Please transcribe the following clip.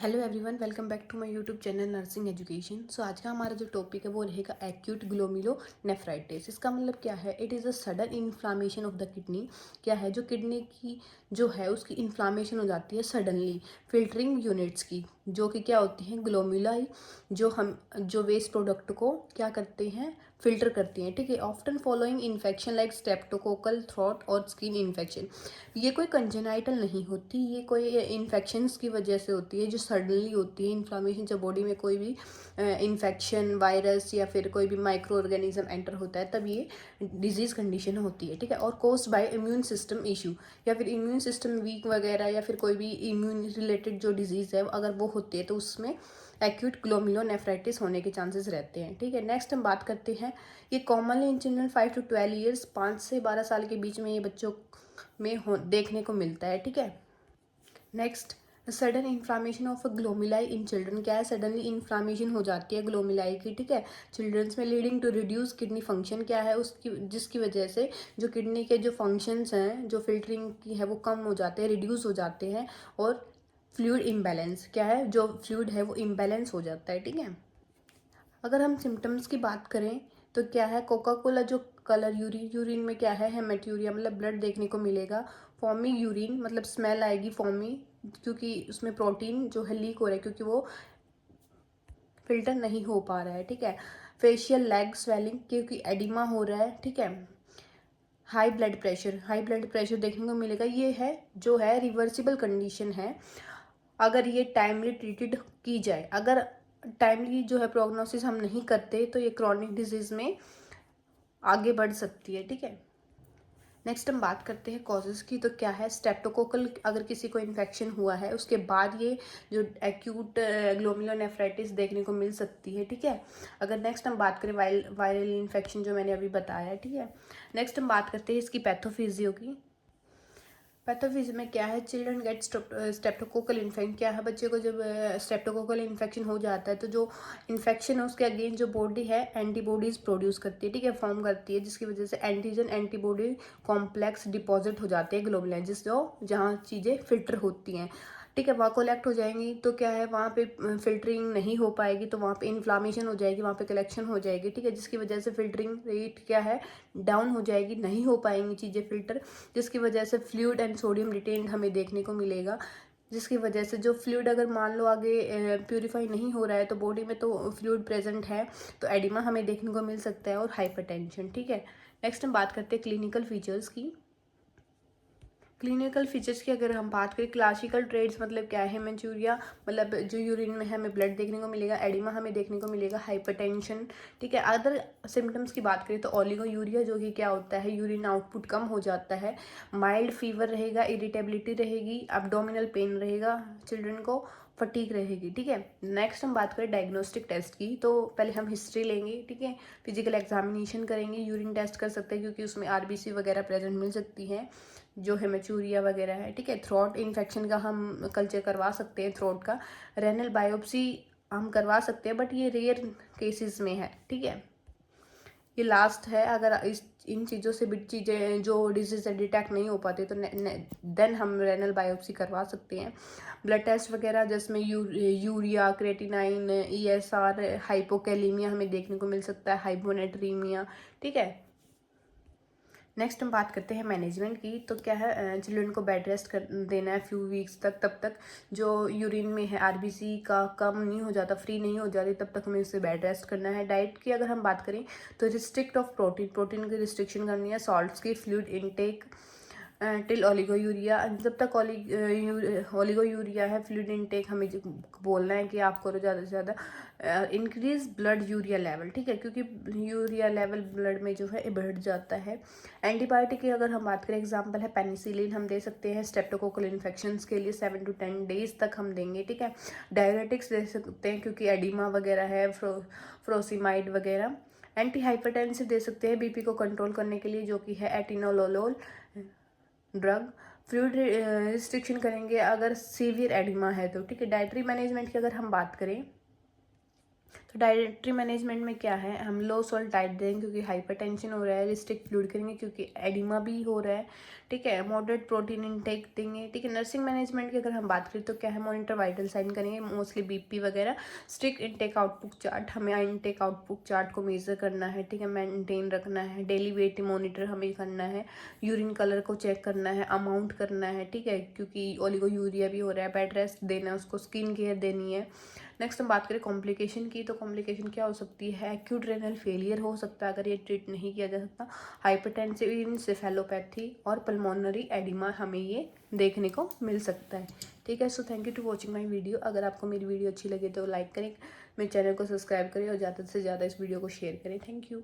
Hello everyone, welcome back to my YouTube channel nursing education. So आज का हमारा जो टॉपिक है वो रहेगा एक्यूट ग्लोमेरुलोनेफ्राइटिस। इसका मतलब क्या है? It is a sudden inflammation of the kidney. क्या है? जो किडनी की जो है उसकी इन्फ्लामेशन हो जाती है सडनली फिल्टरिंग यूनिट्स की, जो कि क्या होती हैं ग्लोमेरुलाई, जो वेस्ट प्रोडक्ट को क्या करते हैं, फिल्टर करती हैं। ठीक है। Often following infection like streptococcal throat और स्किन इन्फेक्शन। ये कोई कंजेनाइटल नहीं होती, ये कोई इन्फेक्शंस की वजह से होती है जो सडनली होती है। इन्फ्लामेशन जब बॉडी में कोई भी इन्फेक्शन, वायरस या फिर कोई भी माइक्रो ऑर्गेनिज्म एंटर होता है तब ये डिजीज कंडीशन होती है। ठीक है। और caused by immune system issue, या फिर इम्यून सिस्टम वीक वगैरह, या फिर कोई भी इम्यून रिलेटेड जो डिजीज़ है अगर वो होती है तो उसमें एक्यूट ग्लोमेरुलोनेफ्राइटिस होने के चांसेस रहते हैं। ठीक है। नेक्स्ट हम बात करते हैं, ये commonly in children 5 to 12 years, 5 से 12 साल के बीच में ये बच्चों में हो देखने को मिलता है। ठीक है। Next, sudden inflammation of glomeruli in children. क्या है? सडनली इन्फ्लामेशन हो जाती है ग्लोमेरुलाई की। ठीक है। चिल्ड्रंस में leading to reduce kidney function. क्या है? उसकी जिसकी वजह से जो किडनी के जो फंक्शंस हैं, जो फिल्टरिंग की है वो कम हो जाते हैं, रिड्यूस हो जाते हैं। और फ्लूइड इम्बैलेंस, क्या है? जो फ्लूइड है वो इम्बैलेंस हो जाता है। ठीक है। अगर हम सिम्टम्स की बात करें तो क्या है? कोका कोला जो कलर, यूरिन में क्या है? हेमेट्यूरिया मतलब ब्लड देखने को मिलेगा। फॉमी यूरिन मतलब स्मेल आएगी फॉमी, क्योंकि उसमें प्रोटीन जो है लीक हो रहा है, क्योंकि वो फिल्टर नहीं हो पा रहा है। ठीक है। फेशियल लेग स्वेलिंग, क्योंकि एडिमा हो रहा है। ठीक है। हाई ब्लड प्रेशर देखने को मिलेगा। ये है जो है रिवर्सिबल कंडीशन है अगर ये टाइमली ट्रीटेड की जाए। अगर टाइमली जो है प्रोग्नोसिस हम नहीं करते तो ये क्रॉनिक डिजीज में आगे बढ़ सकती है। ठीक है। नेक्स्ट हम बात करते हैं कॉजेज़ की। तो क्या है? स्टेप्टोकोकल, अगर किसी को इन्फेक्शन हुआ है उसके बाद ये जो एक्यूट ग्लोमेरुलोनेफ्राइटिस देखने को मिल सकती है। ठीक है। अगर नेक्स्ट हम बात करें वायरल इन्फेक्शन जो मैंने अभी बताया है। ठीक है। नेक्स्ट हम बात करते हैं इसकी पैथोफिजियो की। पैथोफिज में क्या है? Children gate streptococcal infection. क्या है? बच्चे को जब स्टेप्टोकोकल इन्फेक्शन हो जाता है तो जो इन्फेक्शन है उसके अगेंस्ट जो बॉडी है एंटीबॉडीज प्रोड्यूस करती है। ठीक है। फॉर्म करती है, जिसकी वजह से एंटीजन एंटीबॉडी कॉम्प्लेक्स डिपॉजिट हो जाते हैं ग्लोबुलिन, जो जहाँ चीज़ें फिल्टर होती हैं। ठीक है। वहाँ कोलेक्ट हो जाएंगी तो क्या है? वहाँ पे फिल्टरिंग नहीं हो पाएगी तो वहाँ पे इन्फ्लामेशन हो जाएगी, वहाँ पे कलेक्शन हो जाएगी। ठीक है। जिसकी वजह से फिल्टरिंग रेट क्या है? डाउन हो जाएगी, नहीं हो पाएंगी चीज़ें फिल्टर, जिसकी वजह से फ्लूइड एंड सोडियम रिटेन्ड हमें देखने को मिलेगा। जिसकी वजह से जो फ्लूइड अगर मान लो आगे प्यूरिफाई नहीं हो रहा है तो बॉडी में तो फ्लूइड प्रेजेंट है तो एडिमा हमें देखने को मिल सकता है और हाइपरटेंशन। ठीक है। नेक्स्ट हम बात करते हैं क्लिनिकल फीचर्स की। क्लिनिकल फीचर्स की अगर हम बात करें, क्लासिकल ट्रेड्स मतलब क्या है? मंचूरिया मतलब जो यूरिन में है हमें ब्लड देखने को मिलेगा, एडिमा हमें देखने को मिलेगा, हाइपरटेंशन। ठीक है। अदर सिम्टम्स की बात करें तो ओलिगोयूरिया, जो कि क्या होता है? यूरिन आउटपुट कम हो जाता है। माइल्ड फीवर रहेगा, इरिटेबिलिटी रहेगी, एब्डोमिनल पेन रहेगा चिल्ड्रन को, फटीक रहेगी। ठीक है। नेक्स्ट हम बात करें डायग्नोस्टिक टेस्ट की। तो पहले हम हिस्ट्री लेंगे। ठीक है। फिजिकल एग्जामिनेशन करेंगे, यूरिन टेस्ट कर सकते हैं क्योंकि उसमें आरबीसी वगैरह प्रेजेंट मिल सकती है जो हेमेचूरिया वगैरह है। ठीक है। थ्रोट इन्फेक्शन का हम कल्चर करवा सकते हैं, थ्रोट का। रेनल बायोप्सी हम करवा सकते हैं बट ये रेयर केसेस में है। ठीक है। ये लास्ट है, अगर इस इन चीज़ों से भी चीज़ें जो डिजीज डिटेक्ट नहीं हो पाती तो देन हम रेनल बायोप्सी करवा सकते हैं। ब्लड टेस्ट वगैरह जिसमें यूरिया, क्रेटिनाइन, ईएसआर, हाइपोकैलीमिया हमें देखने को मिल सकता है, हाइपोनेट्रीमिया। ठीक है। नेक्स्ट हम बात करते हैं मैनेजमेंट की। तो क्या है? चिल्ड्रन को बेड रेस्ट कर देना है फ्यू वीक्स तक, तब तक जो यूरिन में है आरबीसी का कम नहीं हो जाता, फ्री नहीं हो जाती, तब तक हमें उससे बेड रेस्ट करना है। डाइट की अगर हम बात करें तो रिस्ट्रिक्ट ऑफ प्रोटीन की रिस्ट्रिक्शन करनी है, सॉल्ट्स की, फ्लूइड इनटेक टिल ओलिगोयूरिया। जब तक ओलिगोयूरिया है, फ्लूइड इनटेक हमें बोलना है कि आप करो ज़्यादा से ज़्यादा। Increase blood urea level. ठीक है। क्योंकि यूरिया लेवल ब्लड में जो है बढ़ जाता है। एंटीबायोटिक की अगर हम बात करें, एग्जांपल है पेनिसिलिन हम दे सकते हैं स्ट्रेप्टोकोकल इन्फेक्शंस के लिए, 7 to 10 डेज तक हम देंगे। ठीक है। डायरेटिक्स दे सकते हैं क्योंकि एडिमा वगैरह है, फ्रोसिमाइड वगैरह। एंटी हाइपरटेंसिव दे सकते हैं बीपी को कंट्रोल करने के लिए, जो कि है एटिनोलोल ड्रग। फ्लूइड रिस्ट्रिक्शन करेंगे अगर सीवियर एडिमा है तो। ठीक है। डाइटरी मैनेजमेंट की अगर हम बात करें तो डाइटरी मैनेजमेंट में क्या है, हम लो सॉल्ट डाइट देंगे क्योंकि हाइपरटेंशन हो रहा है, रिस्ट्रिक्ट फ्लूइड करेंगे क्योंकि एडिमा भी हो रहा है, ठीक है, मॉडरेट प्रोटीन इनटेक देंगे, ठीक है। नर्सिंग मैनेजमेंट की अगर हम बात करें तो क्या है, मॉनिटर वाइटल साइन करेंगे, मोस्टली बीपी वगैरह, स्ट्रिक्ट इनटेक आउटपुट चार्ट, हमें इनटेक आउटपुट चार्ट को मेजर करना है, ठीक है, मेंटेन रखना है, डेली वेट मॉनिटर हमें करना है, यूरिन कलर को चेक करना है, अमाउंट करना है, ठीक है, क्योंकि ओलिगोयूरिया भी हो रहा है, बेड रेस्ट देना है उसको, स्किन केयर देनी है। नेक्स्ट हम बात करें कॉम्प्लिकेशन की, तो कॉम्प्लिकेशन क्या हो सकती है, एक्यूट रेनल फेलियर हो सकता है अगर ये ट्रीट नहीं किया जा सकता, हाइपरटेंसिव इनसेफेलोपैथी और पल्मोनरी एडिमा हमें ये देखने को मिल सकता है, ठीक है। So thank you to watching my video. अगर आपको मेरी वीडियो अच्छी लगे तो लाइक करें, मेरे चैनल को सब्सक्राइब करें और ज़्यादा से ज़्यादा इस वीडियो को शेयर करें। Thank you.